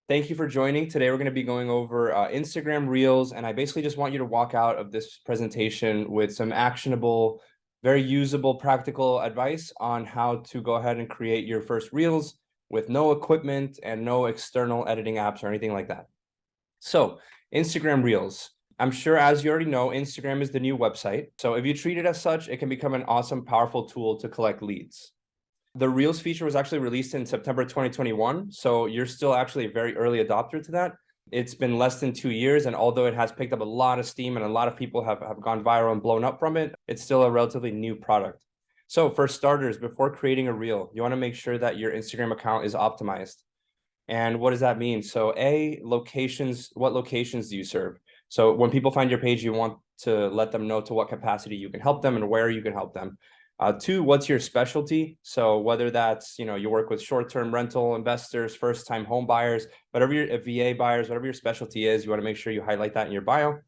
Thank you for joining. Today, we're going to be going over Instagram Reels, and I basically just want you to walk out of this presentation with some actionable, very usable, practical advice on how to go ahead and create your first Reels with no equipment and no external editing apps or anything like that. So, Instagram Reels. I'm sure, as you already know, Instagram is the new website. So if you treat it as such, it can become an awesome, powerful tool to collect leads. The Reels feature was actually released in September 2021, so you're still actually a very early adopter to that. It's been less than 2 years, and although it has picked up a lot of steam and a lot of people have gone viral and blown up from it, it's still a relatively new product. So for starters, before creating a Reel, you want to make sure that your Instagram account is optimized. And what does that mean? So locations, what locations do you serve? So when people find your page, you want to let them know to what capacity you can help them and where you can help them. Two, what's your specialty? So whether that's, you work with short-term rental investors, first-time home buyers, whatever your VA buyers, whatever your specialty is, you want to make sure you highlight that in your bio.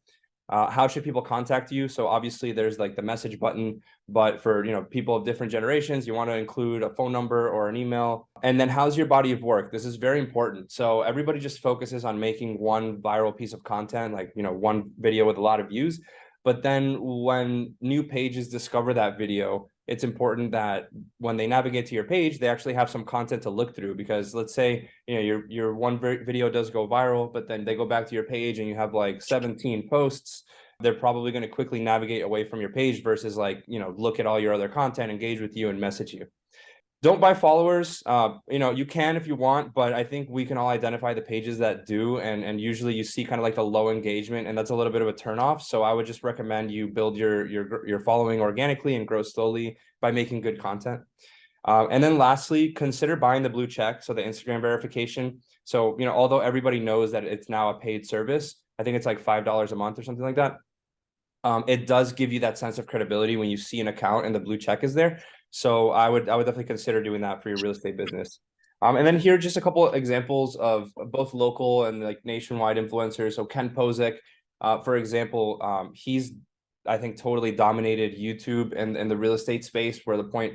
How should people contact you? So obviously there's like the message button, but for people of different generations, you want to include a phone number or an email. And then how's your body of work? This is very important. So everybody just focuses on making one viral piece of content, like one video with a lot of views. But then when new pages discover that video, it's important that when they navigate to your page, they actually have some content to look through. Because let's say your one video does go viral, but then they go back to your page and you have like 17 posts. They're probably going to quickly navigate away from your page versus look at all your other content, engage with you, and message you. Don't buy followers. You can if you want, but I think we can all identify the pages that do, and usually you see kind of like the low engagement, and that's a little bit of a turnoff. So I would just recommend you build your following organically and grow slowly by making good content. And then lastly, consider buying the blue check, so the Instagram verification. So although everybody knows that it's now a paid service, I think it's like $5 a month or something like that. It does give you that sense of credibility when you see an account and the blue check is there. So I would definitely consider doing that for your real estate business. And then here are just a couple of examples of both local and like nationwide influencers. So Ken Posick, for example, he's, I think, totally dominated YouTube and the real estate space, where the point,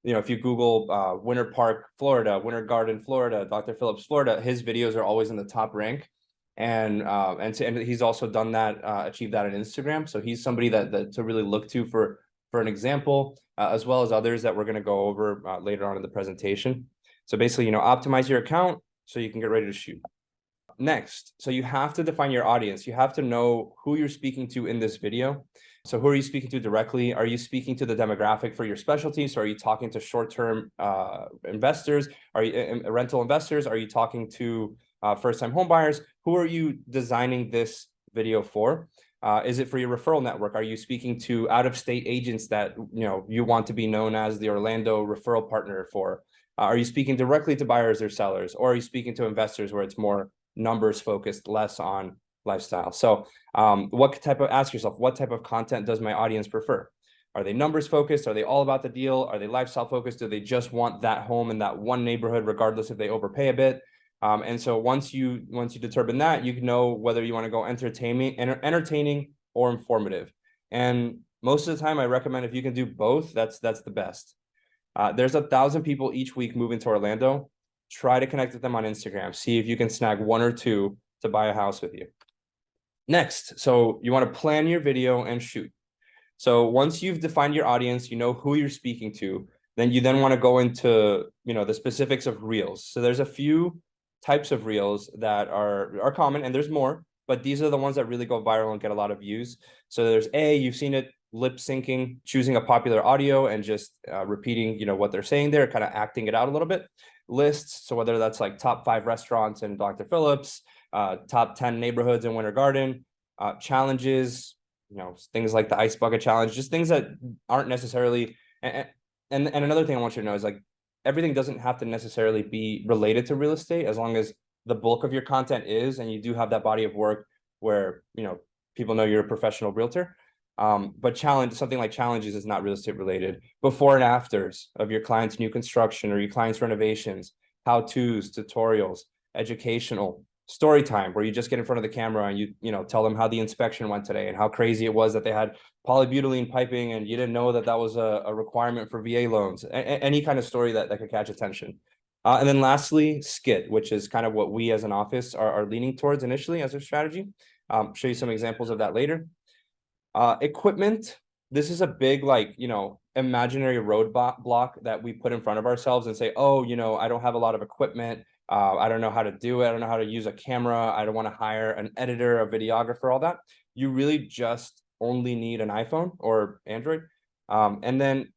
if you Google Winter Park, Florida, Winter Garden, Florida, Dr. Phillips, Florida, his videos are always in the top rank. And he's also done that, achieved that on Instagram. So he's somebody that to really look to for an example, as well as others that we're going to go over later on in the presentation. So basically, optimize your account so you can get ready to shoot. Next, so you have to define your audience. You have to know who you're speaking to in this video. So who are you speaking to directly? Are you speaking to the demographic for your specialty? So are you talking to short-term investors? Are you rental investors? Are you talking to first-time home buyers? Who are you designing this video for? Is it for your referral network? Are you speaking to out-of-state agents that you want to be known as the Orlando referral partner for? Are you speaking directly to buyers or sellers? Or are you speaking to investors where it's more numbers focused, less on lifestyle? So ask yourself, what type of content does my audience prefer? Are they numbers focused? Are they all about the deal? Are they lifestyle focused? Do they just want that home in that one neighborhood, regardless if they overpay a bit? And so once you determine that, you can know whether you want to go entertaining or informative. And most of the time, I recommend if you can do both, that's the best. There's 1,000 people each week moving to Orlando. Try to connect with them on Instagram. See if you can snag one or two to buy a house with you. Next, so you want to plan your video and shoot. So once you've defined your audience, you know who you're speaking to, then you want to go into the specifics of Reels. So there's a few types of Reels that are common, and there's more, but these are the ones that really go viral and get a lot of views. So there's you've seen it, lip syncing, choosing a popular audio and just repeating what they're saying there, kind of acting it out a little bit. Lists, so whether that's like top 5 restaurants in Dr. Phillips, top 10 neighborhoods in Winter Garden, challenges, things like the ice bucket challenge, just things that aren't necessarily. And another thing I want you to know is, like, everything doesn't have to necessarily be related to real estate, as long as the bulk of your content is, and you do have that body of work where people know you're a professional realtor. But something like challenges is not real estate related. Before and afters of your client's new construction or your client's renovations, how-tos, tutorials, educational, story time, where you just get in front of the camera and you tell them how the inspection went today and how crazy it was that they had polybutylene piping and you didn't know that was a requirement for VA loans. Any kind of story that could catch attention. And then lastly, skit, which is kind of what we as an office are leaning towards initially as a strategy. Show you some examples of that later. Equipment, this is a big, like, imaginary block that we put in front of ourselves and say, oh, I don't have a lot of equipment. I don't know how to do it. I don't know how to use a camera. I don't want to hire an editor, a videographer, all that. You really just only need an iPhone or Android. And then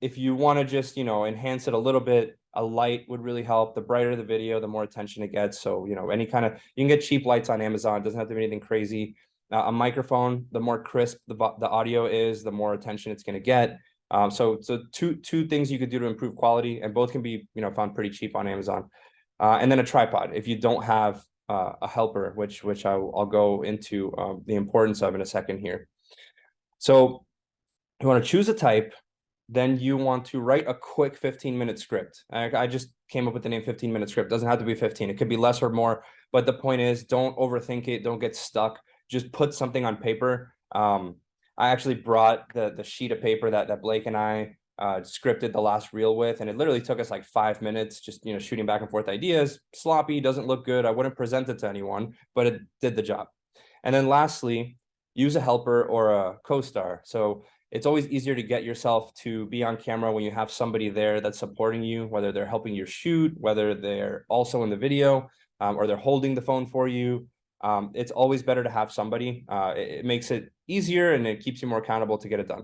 if you want to just, enhance it a little bit, a light would really help. The brighter the video, the more attention it gets. So, any kind of, you can get cheap lights on Amazon. It doesn't have to be anything crazy. A microphone, the more crisp the audio is, the more attention it's going to get. So two things you could do to improve quality, and both can be, found pretty cheap on Amazon. And then a tripod if you don't have a helper, which I'll go into the importance of in a second here. So you want to choose a type, then you want to write a quick 15-minute script. I just came up with the name 15-minute script. Doesn't have to be 15. It could be less or more, but the point is, don't overthink it. Don't get stuck. Just put something on paper. I actually brought the sheet of paper that Blake and I scripted the last reel with, and it literally took us like 5 minutes, just shooting back and forth ideas. Sloppy, doesn't look good. I wouldn't present it to anyone, but it did the job. And then lastly, use a helper or a co-star. So it's always easier to get yourself to be on camera when you have somebody there that's supporting you, whether they're helping you shoot, whether they're also in the video, or they're holding the phone for you. It's always better to have somebody. It makes it easier and it keeps you more accountable to get it done.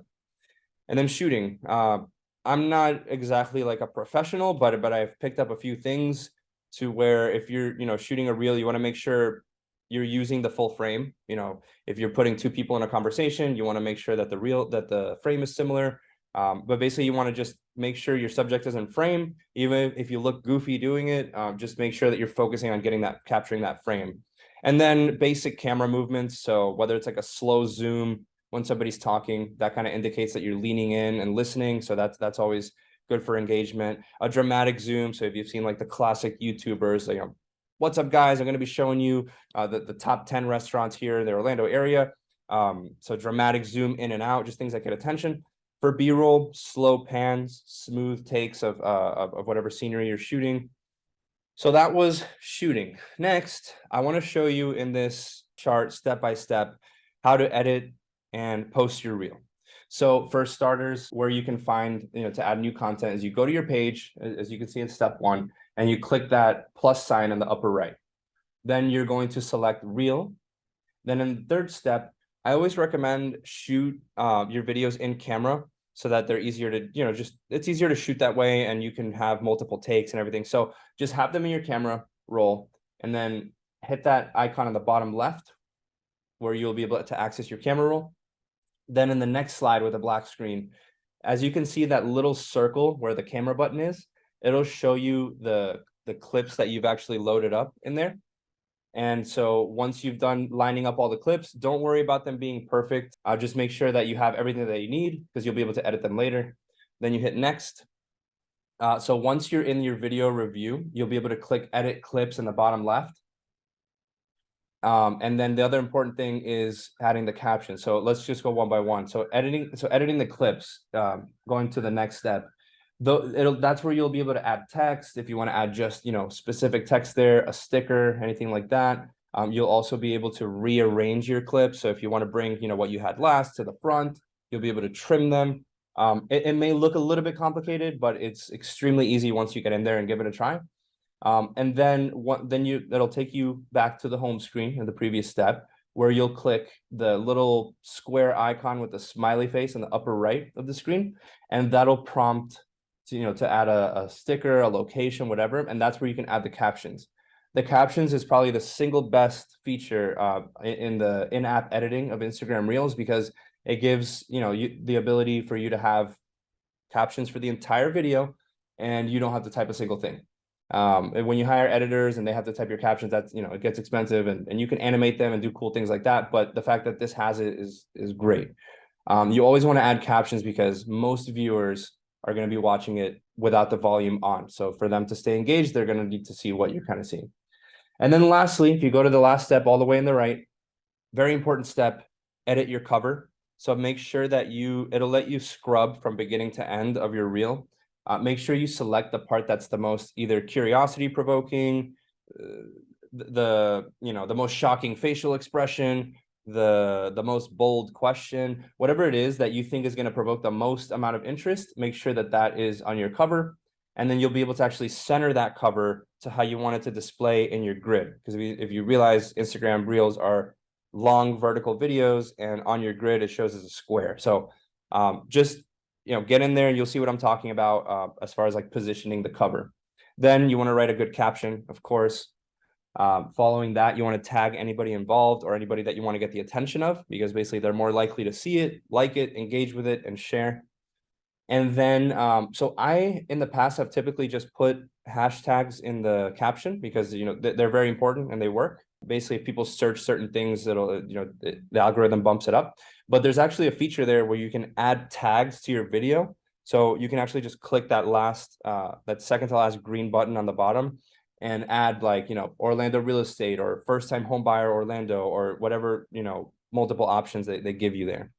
And then shooting. I'm not exactly like a professional, but I've picked up a few things to where if you're, shooting a reel, you want to make sure you're using the full frame. If you're putting two people in a conversation, you want to make sure that the frame is similar. But basically you want to just make sure your subject is in frame. Even if you look goofy doing it, just make sure that you're focusing on capturing that frame. And then basic camera movements. So whether it's like a slow zoom when somebody's talking, that kind of indicates that you're leaning in and listening. So that's always good for engagement. A dramatic zoom. So if you've seen like the classic YouTubers, what's up, guys? I'm going to be showing you the top 10 restaurants here in the Orlando area. So dramatic zoom in and out, just things that get attention. For B-roll, slow pans, smooth takes of whatever scenery you're shooting. So that was shooting. Next, I want to show you in this chart step by step how to edit and post your reel. So for starters, where you can find, to add new content is you go to your page, as you can see in step 1, and you click that plus sign in the upper right. Then you're going to select reel. Then in the third step, I always recommend shoot your videos in camera so that they're easier to, it's easier to shoot that way and you can have multiple takes and everything. So just have them in your camera roll and then hit that icon on the bottom left where you'll be able to access your camera roll. Then in the next slide with a black screen, as you can see that little circle where the camera button is, it'll show you the clips that you've actually loaded up in there. And so once you've done lining up all the clips, don't worry about them being perfect. Just make sure that you have everything that you need because you'll be able to edit them later. Then you hit next. So once you're in your video review, you'll be able to click edit clips in the bottom left. And then the other important thing is adding the caption. So let's just go one by one. So editing the clips, going to the next step. That's where you'll be able to add text if you want to add just specific text there, a sticker, anything like that. You'll also be able to rearrange your clips. So if you want to bring what you had last to the front, you'll be able to trim them. It may look a little bit complicated, but it's extremely easy once you get in there and give it a try. And then that'll take you back to the home screen in the previous step where you'll click the little square icon with the smiley face in the upper right of the screen, and that'll prompt to add a sticker, a location, whatever, and that's where you can add the captions. The captions is probably the single best feature in the in-app editing of Instagram Reels because it gives the ability for you to have captions for the entire video, and you don't have to type a single thing. And when you hire editors and they have to type your captions, that's it gets expensive, and you can animate them and do cool things like that. But the fact that this has it is great. You always want to add captions because most viewers are going to be watching it without the volume on. So for them to stay engaged, they're going to need to see what you're kind of seeing. And then lastly, if you go to the last step all the way in the right, very important step, edit your cover. So make sure that it'll let you scrub from beginning to end of your reel. Make sure you select the part that's the most either curiosity provoking, the most shocking facial expression, the most bold question, whatever it is that you think is going to provoke the most amount of interest. Make sure that that is on your cover, and then you'll be able to actually center that cover to how you want it to display in your grid. Because if you realize Instagram Reels are long vertical videos, and on your grid it shows as a square. So just get in there and you'll see what I'm talking about as far as like positioning the cover. Then you want to write a good caption, of course. Following that, you want to tag anybody involved or anybody that you want to get the attention of, because basically they're more likely to see it, like it, engage with it, and share. And then, so I, in the past, have typically just put hashtags in the caption because, they're very important and they work. Basically, if people search certain things, it'll, the algorithm bumps it up. But there's actually a feature there where you can add tags to your video. So you can actually just click that second to last green button on the bottom and add like, Orlando real estate or first time home buyer Orlando or whatever, multiple options they give you there.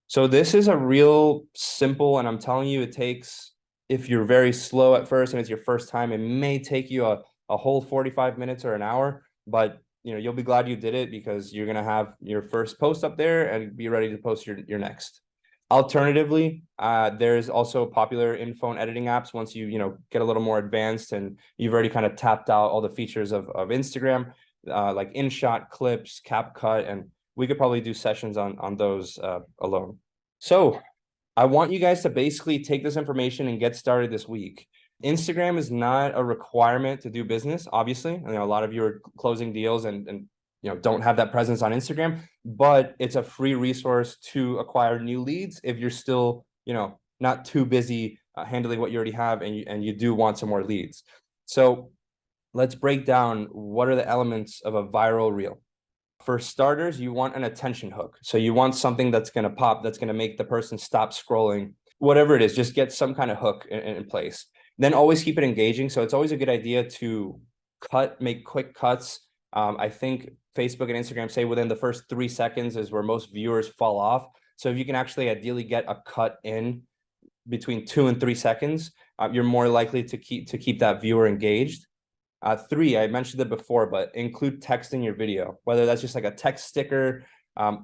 So this is a real simple, and I'm telling you, it takes, if you're very slow at first and it's your first time, it may take you a whole 45 minutes or an hour, but you'll be glad you did it because you're gonna have your first post up there and be ready to post your next. Alternatively, there's also popular in-phone editing apps once you get a little more advanced and you've already kind of tapped out all the features of Instagram, like InShot, Clips, CapCut, and we could probably do sessions on those alone. So I want you guys to basically take this information and get started this week. Instagram is not a requirement to do business, obviously. A lot of you are closing deals and don't have that presence on Instagram, but it's a free resource to acquire new leads if you're still, not too busy handling what you already have and you do want some more leads. So let's break down what are the elements of a viral reel. For starters, you want an attention hook. So you want something that's going to pop, that's going to make the person stop scrolling, whatever it is, just get some kind of hook in place. Then always keep it engaging. So it's always a good idea to make quick cuts. I think Facebook and Instagram say within the first 3 seconds is where most viewers fall off. So if you can actually ideally get a cut in between 2 and 3 seconds, you're more likely to keep that viewer engaged. 3, I mentioned it before, but include text in your video, whether that's just like a text sticker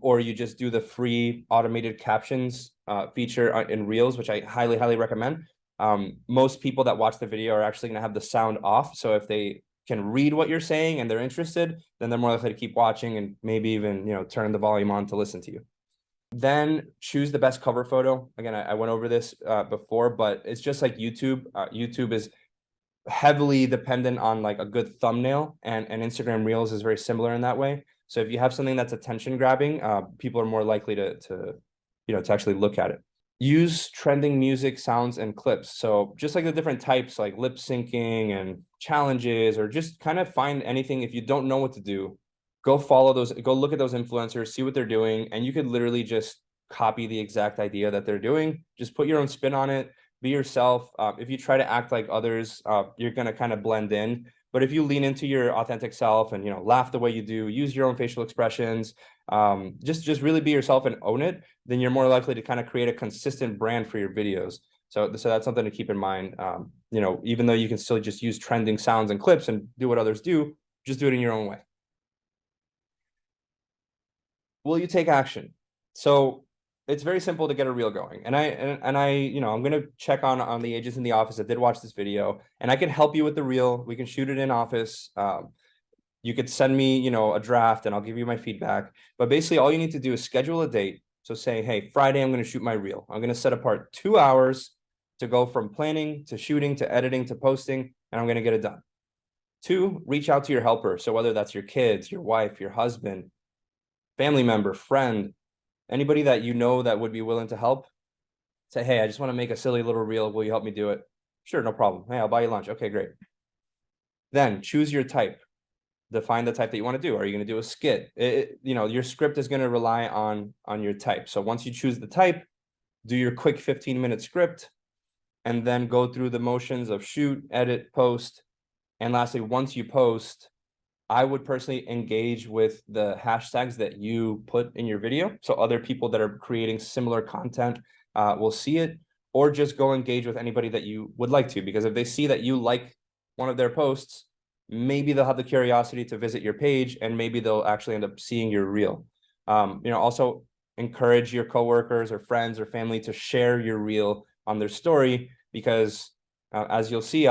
or you just do the free automated captions feature in Reels, which I highly, highly recommend. Most people that watch the video are actually going to have the sound off. So if they can read what you're saying and they're interested, then they're more likely to keep watching and maybe even, turn the volume on to listen to you. Then choose the best cover photo. Again, I went over this before, but it's just like YouTube. YouTube is heavily dependent on like a good thumbnail, and Instagram Reels is very similar in that way. So if you have something that's attention grabbing, people are more likely to actually look at it. Use trending music, sounds, and clips. So just like the different types like lip syncing and challenges, or just kind of find anything. If you don't know what to do, go follow those, go look at those influencers, see what they're doing, and you could literally just copy the exact idea that they're doing. Just put your own spin on it. Be yourself. If you try to act like others, you're going to kind of blend in. But if you lean into your authentic self and laugh the way you do, use your own facial expressions, just really be yourself and own it, then you're more likely to kind of create a consistent brand for your videos. So that's something to keep in mind. Even though you can still just use trending sounds and clips and do what others do, just do it in your own way. Will you take action? So it's very simple to get a reel going. And I'm going to check on the agents in the office that did watch this video, and I can help you with the reel. We can shoot it in office. You could send me, a draft and I'll give you my feedback. But basically all you need to do is schedule a date. So say, hey, Friday, I'm going to shoot my reel. I'm going to set apart 2 hours to go from planning to shooting to editing to posting, and I'm going to get it done. 2, reach out to your helper. So whether that's your kids, your wife, your husband, family member, friend, anybody that that would be willing to help, say, hey, I just want to make a silly little reel. Will you help me do it? Sure, no problem. Hey, I'll buy you lunch. Okay, great. Then choose your type. Define the type that you want to do. Are you going to do a skit? Your script is going to rely on your type. So once you choose the type, do your quick 15-minute script, and then go through the motions of shoot, edit, post. And lastly, once you post, I would personally engage with the hashtags that you put in your video. So other people that are creating similar content will see it. or just go engage with anybody that you would like to, because if they see that you like one of their posts, maybe they'll have the curiosity to visit your page, and maybe they'll actually end up seeing your reel. Also encourage your coworkers or friends or family to share your reel on their story, because as you'll see,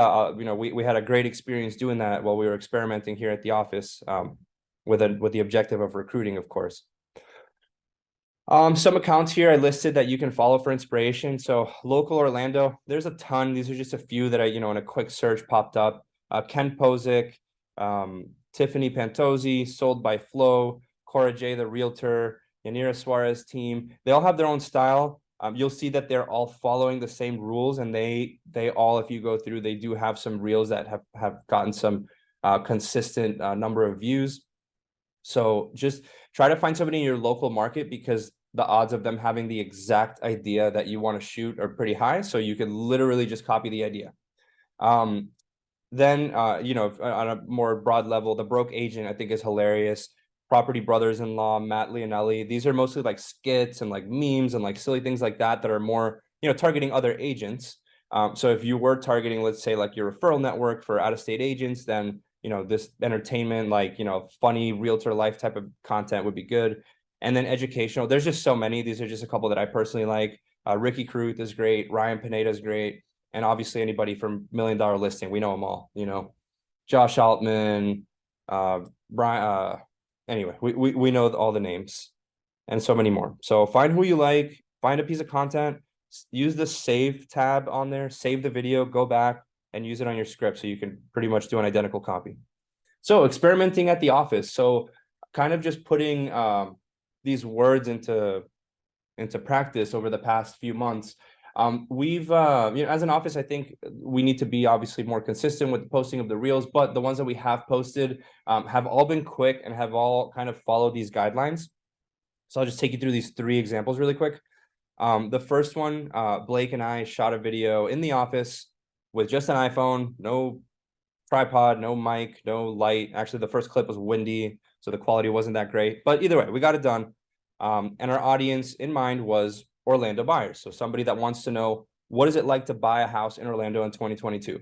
we had a great experience doing that while we were experimenting here at the office, with the objective of recruiting, of course. Some accounts here I listed that you can follow for inspiration. So local Orlando, there's a ton. These are just a few that I, in a quick search popped up. Ken Posick, Tiffany Pantozzi, Sold by Flo, Cora J, the realtor, Yanira Suarez team. They all have their own style. You'll see that they're all following the same rules, and they all, if you go through, they do have some reels that have gotten some consistent number of views. So just try to find somebody in your local market, because the odds of them having the exact idea that you want to shoot are pretty high. So you can literally just copy the idea. Then, on a more broad level, The Broke Agent, I think, is hilarious. Property Brothers-in-Law, Matt Leonelli. These are mostly like skits and like memes and like silly things like that are more, targeting other agents. So if you were targeting, let's say, like your referral network for out-of-state agents, then, this entertainment, like, funny realtor life type of content would be good. And then educational, there's just so many. These are just a couple that I personally like. Ricky Caruth is great. Ryan Pineda is great. And obviously anybody from $1 Million Listing, we know them all, Josh Altman, Brian, anyway, we know all the names and so many more. So find who you like, find a piece of content, use the save tab on there, save the video, go back and use it on your script, so you can pretty much do an identical copy. So experimenting at the office. So kind of just putting these words into practice over the past few months. We've, as an office, I think we need to be obviously more consistent with the posting of the reels, but the ones that we have posted have all been quick and have all kind of followed these guidelines. So I'll just take you through these 3 examples really quick. The first one, Blake and I shot a video in the office with just an iPhone, no tripod, no mic, no light. Actually, the first clip was windy, so the quality wasn't that great. But either way, we got it done. And our audience in mind was Orlando buyers. So somebody that wants to know, what is it like to buy a house in Orlando in 2022?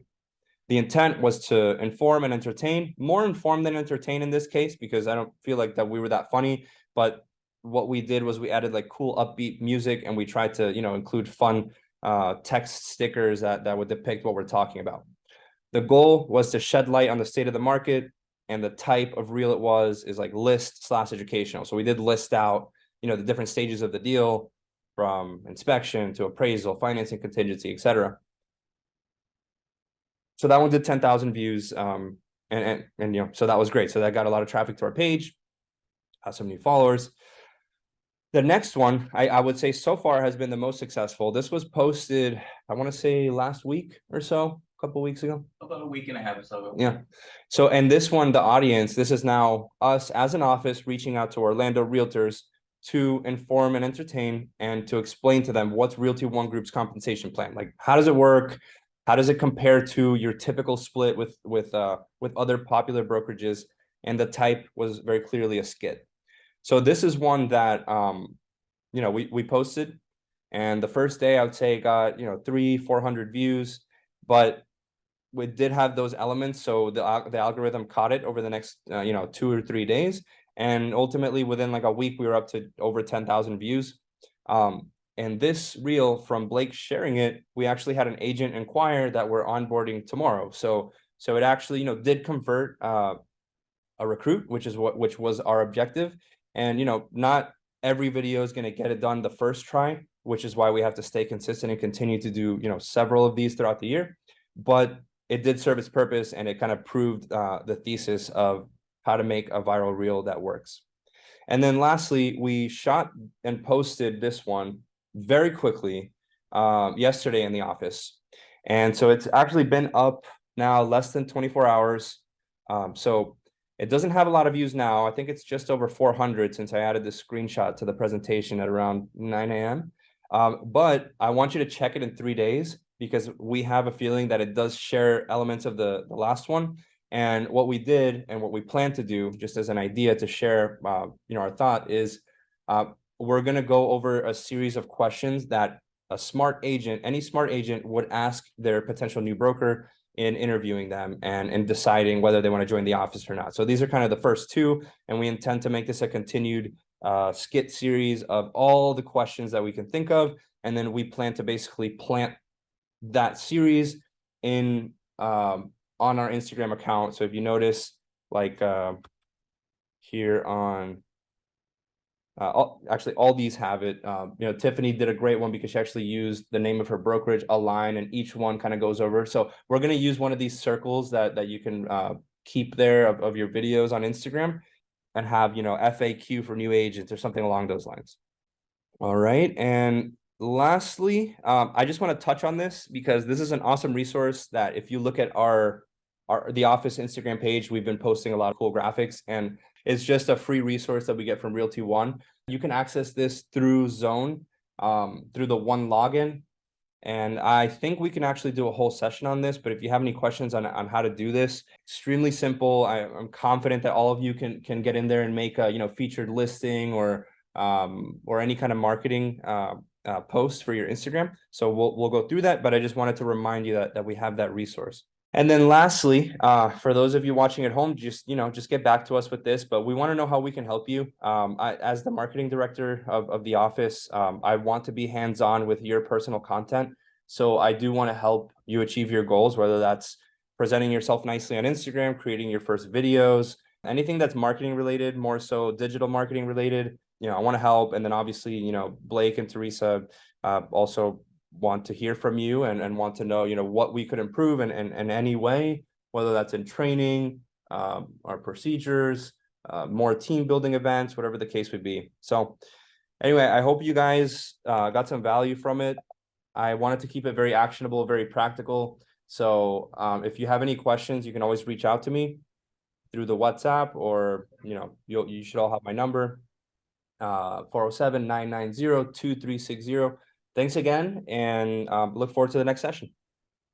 The intent was to inform and entertain, more inform than entertain in this case, because I don't feel like that we were that funny. But what we did was we added like cool upbeat music, and we tried to, include fun text stickers that would depict what we're talking about. The goal was to shed light on the state of the market, and the type of reel it is like list/educational. So we did list out, the different stages of the deal, from inspection to appraisal, financing contingency, etc. So that one did 10,000 views, and so that was great. So that got a lot of traffic to our page, some new followers. The next one, I would say so far has been the most successful. This was posted, I want to say last week or so, a couple weeks ago. About a week and a half or so. Yeah. So, and this one, the audience, this is now us as an office reaching out to Orlando realtors to inform and entertain, and to explain to them what's Realty One Group's compensation plan. Like, how does it work? How does it compare to your typical split with other popular brokerages? And the type was very clearly a skit. So this is one that we posted, and the first day I would say got 300-400 views, but we did have those elements. So the algorithm caught it over the next 2 or 3 days, and ultimately within like a week we were up to over 10,000 views. And this reel from Blake sharing it, we actually had an agent inquire that we're onboarding tomorrow. So it actually did convert a recruit, which was our objective. And not every video is going to get it done the first try, which is why we have to stay consistent and continue to do several of these throughout the year. But it did serve its purpose, and it kind of proved the thesis of how to make a viral reel that works. And then lastly, we shot and posted this one very quickly yesterday in the office. And so it's actually been up now less than 24 hours. So it doesn't have a lot of views now. I think it's just over 400 since I added this screenshot to the presentation at around 9 a.m. But I want you to check it in 3 days, because we have a feeling that it does share elements of the last one. And what we did and what we plan to do, just as an idea to share, our thought is, we're going to go over a series of questions that a smart agent, any smart agent would ask their potential new broker in interviewing them and deciding whether they want to join the office or not. So these are kind of the first two, and we intend to make this a continued skit series of all the questions that we can think of, and then we plan to basically plant that series in on our Instagram account. So if you notice, like here on actually all these have it. Tiffany did a great one because she actually used the name of her brokerage, a line, and each one kind of goes over. So we're going to use one of these circles that you can keep there of your videos on Instagram, and have, FAQ for new agents or something along those lines. All right. And lastly, I just want to touch on this because this is an awesome resource that if you look at the office Instagram page, we've been posting a lot of cool graphics, and it's just a free resource that we get from Realty One. You can access this through Zone, through the One login. And I think we can actually do a whole session on this, but if you have any questions on how to do this, extremely simple. I'm confident that all of you can get in there and make a featured listing or any kind of marketing post for your Instagram. So we'll go through that, but I just wanted to remind you that we have that resource. And then lastly, for those of you watching at home, just get back to us with this, but we want to know how we can help you. As the marketing director of the office, I want to be hands-on with your personal content. So I do want to help you achieve your goals, whether that's presenting yourself nicely on Instagram, creating your first videos, anything that's marketing related, more so digital marketing related. I want to help. And then obviously, Blake and Teresa also want to hear from you and want to know, what we could improve in any way, whether that's in training, our procedures, more team building events, whatever the case would be. So anyway, I hope you guys got some value from it. I wanted to keep it very actionable, very practical. So if you have any questions, you can always reach out to me through the WhatsApp, or, you should all have my number, 407-990-2360. Thanks again, and look forward to the next session.